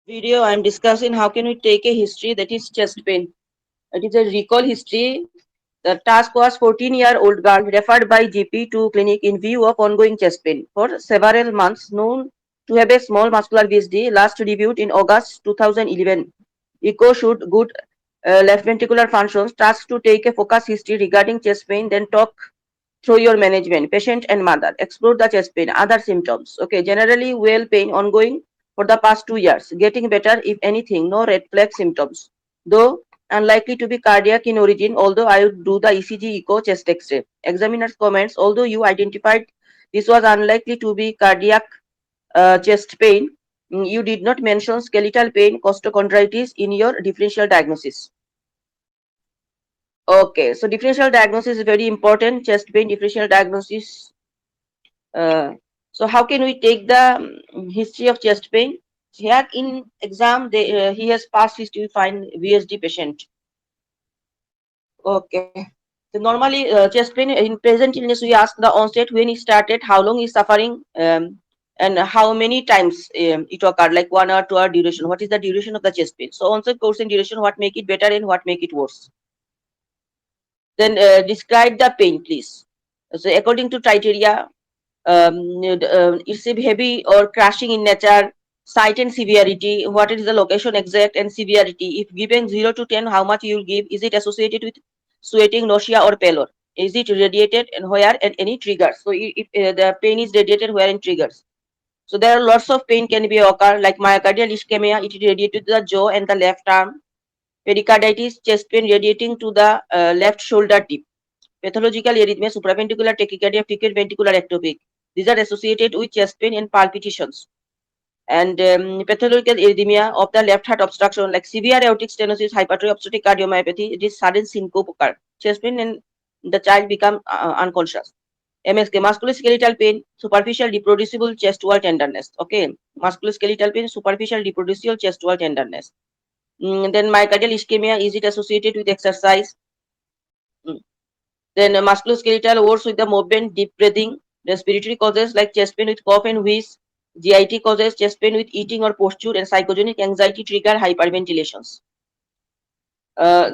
Video, I'm discussing how can we take a history that is chest pain. It is a recall history. The task was 14-year-old girl referred by GP to clinic in view of ongoing chest pain for several months, known to have a small muscular VSD, last reviewed in August 2011. Echo showed good left ventricular functions. Task to take a focus history regarding chest pain, then talk through your management, patient and mother. Explore the chest pain, other symptoms. Okay, generally well pain ongoing for the past 2 years, getting better if anything, no red flag symptoms. Though unlikely to be cardiac in origin, although I would do the ECG, echo, chest X-ray. Examiner's comments, although you identified this was unlikely to be cardiac chest pain, you did not mention skeletal pain, costochondritis in your differential diagnosis. Okay, so differential diagnosis is very important. Chest pain differential diagnosis. Uh, so how can we take the history of chest pain? Here in exam, he has passed history. Find VSD patient. Okay. So normally, chest pain in present illness, we ask the onset, when it started, how long is suffering, and how many times it occurred, like 1 hour, 2 hour duration. What is the duration of the chest pain? So onset, course, and duration. What make it better and what make it worse? Then describe the pain, please. So according to criteria, it's a heavy or crashing in nature, site and severity, what is the location exact and severity. If given 0 to 10, how much you will give? Is it associated with sweating, nausea or pallor? Is it radiated and where, and any triggers? So if the pain is radiated, where and triggers? So there are lots of pain can be occur, like myocardial ischemia, it is radiated to the jaw and the left arm. Pericarditis, chest pain radiating to the left shoulder tip. Pathological arrhythmia, supraventricular tachycardia, frequent ventricular ectopic. These are associated with chest pain and palpitations. And pathological arrhythmia of the left heart obstruction, like severe aortic stenosis, hypertrophic obstructive cardiomyopathy, it is sudden syncope occur. Chest pain and the child become unconscious. MSK, musculoskeletal pain, superficial reproducible chest wall tenderness. Okay, musculoskeletal pain, superficial reproducible chest wall tenderness. Then myocardial ischemia, is it associated with exercise? Mm. Then musculoskeletal works with the movement, deep breathing. Respiratory causes like chest pain with cough and wheeze. GIT causes chest pain with eating or posture, and psychogenic anxiety trigger hyperventilations.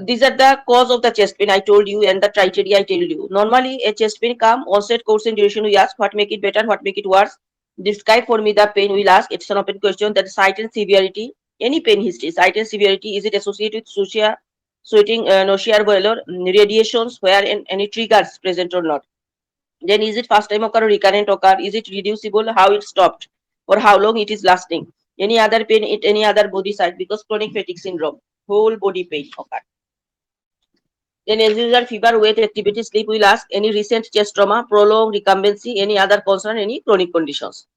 These are the cause of the chest pain I told you, and the criteria I told you. Normally, a chest pain come, onset, course, and duration. We ask what make it better, what make it worse. Describe for me the pain. We'll ask. It's an open question. That site and severity. Any pain history, site and severity. Is it associated with nausea, sweating, nausea, or boil, or radiations, where and any triggers present or not? Then is it first time occur or recurrent occur? Is it reducible? How it stopped? For how long it is lasting? Any other pain at any other body site? Because chronic fatigue syndrome, whole body pain occur. Then as usual, fever, weight, activity, sleep. We'll ask any recent chest trauma, prolonged recumbency, any other concern, any chronic conditions.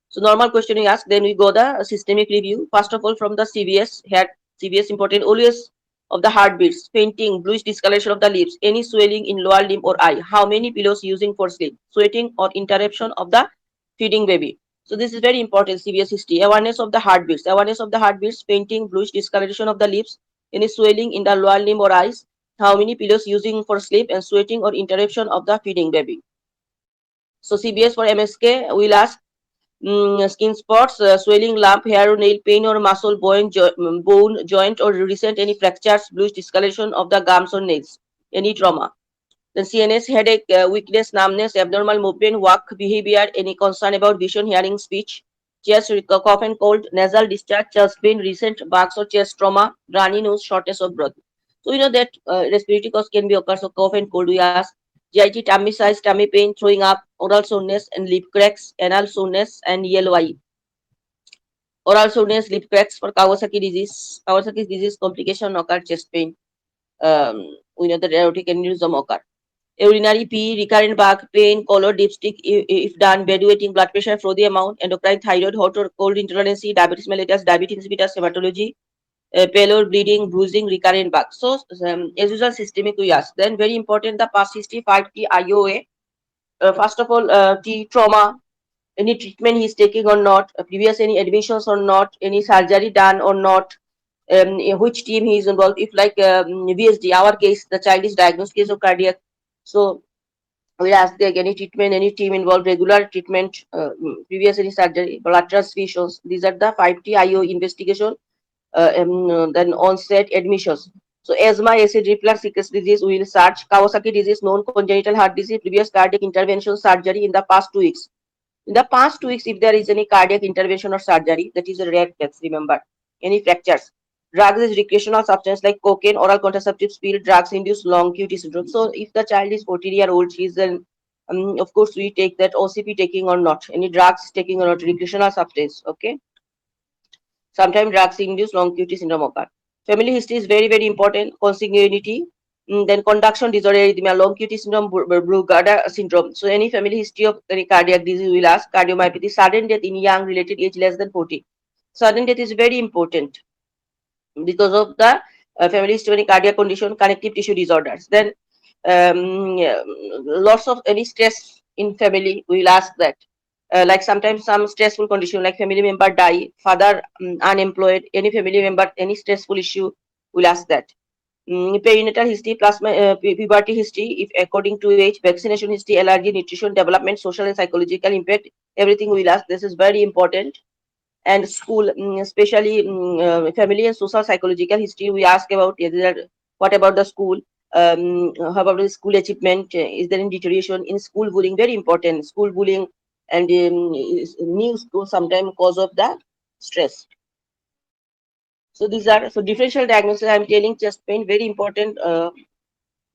So normal question we ask, then we go the systemic review. First of all, from the CVS, had CVS important always of the heartbeats, fainting, bluish discoloration of the lips, any swelling in lower limb or eye, how many pillows using for sleep, sweating or interruption of the feeding baby. So this is very important CVS history. Awareness of the heartbeats, fainting, bluish discoloration of the lips, any swelling in the lower limb or eyes, how many pillows using for sleep, and sweating or interruption of the feeding baby. So CBS for MSK, we'll ask skin spots, swelling, lump, hair or nail pain or muscle, bone, joint or recent any fractures, bluish discoloration of the gums or nails, any trauma. Then CNS, headache, weakness, numbness, abnormal movement, walk behavior, any concern about vision, hearing, speech, chest, cough and cold, nasal discharge, chest pain, recent bugs or chest trauma, runny nose, shortness of breath. So you know that respiratory cause can be occurs of cough and cold. We ask GIT, tummy size, tummy pain, throwing up, oral soreness and lip cracks, anal soreness and yellow eye. Oral soreness, lip cracks for Kawasaki disease. Kawasaki disease complication occur, chest pain. We know that aortic aneurysm occur. Urinary pee, recurrent back pain, color dipstick if done, bedwetting, blood pressure for the amount, endocrine, thyroid, hot or cold intolerance, diabetes mellitus, diabetes insipidus, hematology, pallor, bleeding, bruising, recurrent back. So as usual, systemic we ask. Then very important, the past history, 5T IOA. First of all, T trauma, any treatment he's taking or not, previous any admissions or not, any surgery done or not, in which team he is involved. If like VSD, our case, the child is diagnosed case of cardiac. So we'll ask like any treatment, any team involved, regular treatment, previous any surgery, blood transfusions. These are the 5T IO investigation. then onset admissions. So asthma, acid reflux, sickness disease, will search Kawasaki disease, known congenital heart disease, previous cardiac intervention, surgery in the past 2 weeks. In the past 2 weeks, if there is any cardiac intervention or surgery, that is a rare case, remember. Any fractures. Drugs is recreational substance like cocaine, oral contraceptive pill, drugs induce long QT syndrome. So if the child is 14-year-old, she is then, of course, we take that OCP taking or not, any drugs taking or not, recreational substance, okay. Sometimes drugs induce long QT syndrome occur. Family history is very, very important. Consanguinity, then conduction disorder, arrhythmia, long QT syndrome, Brugada syndrome. So any family history of any cardiac disease will ask. Cardiomyopathy, sudden death in young related age less than 40. Sudden death is very important because of the family history of any cardiac condition, connective tissue disorders. Then yeah, lots of any stress in family, we will ask that. Like sometimes some stressful condition like family member die, father unemployed, any family member, any stressful issue, we'll ask that. Perinatal history, plasma, puberty history, if according to age, vaccination history, allergy, nutrition, development, social and psychological impact, everything we'll ask. This is very important. And school, especially family and social psychological history, we ask about what about the school, how about the school achievement, is there any deterioration in school bullying, very important, school bullying and new school sometimes cause of the stress. So these are, so differential diagnosis, I'm telling chest pain, very important.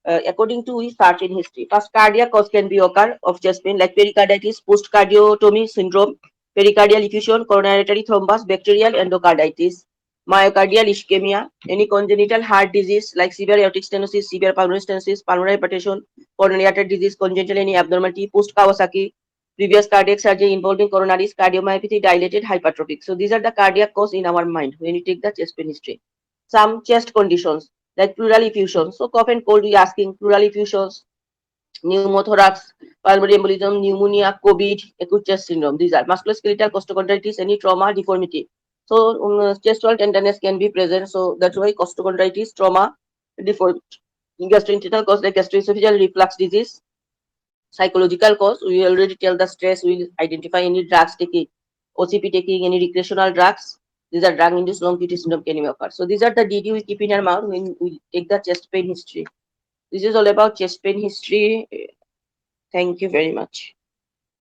According to research in history, first cardiac cause can be occur of chest pain like pericarditis, post-cardiotomy syndrome, pericardial effusion, coronary artery thrombus, bacterial endocarditis, myocardial ischemia, any congenital heart disease like severe aortic stenosis, severe pulmonary stenosis, pulmonary hypertension, coronary artery disease, congenital any abnormality, post-Kawasaki, previous cardiac surgery involving coronaries, cardiomyopathy, dilated hypertrophic. So these are the cardiac cause in our mind when you take the chest pain history. Some chest conditions like pleural effusion. So cough and cold, we asking pleural effusions, pneumothorax, pulmonary embolism, pneumonia, COVID, acute chest syndrome. These are musculoskeletal costochondritis, any trauma, deformity. So chest wall tenderness can be present. So that's why costochondritis, trauma, deformity. Gastrointestinal cause like gastroesophageal reflux disease. Psychological cause, we already tell the stress, we will identify any drugs taking, OCP taking, any recreational drugs. These are drug induced long QT syndrome can occur. So these are the DD we keep in our mouth when we take the chest pain history. This is all about chest pain history. Thank you very much.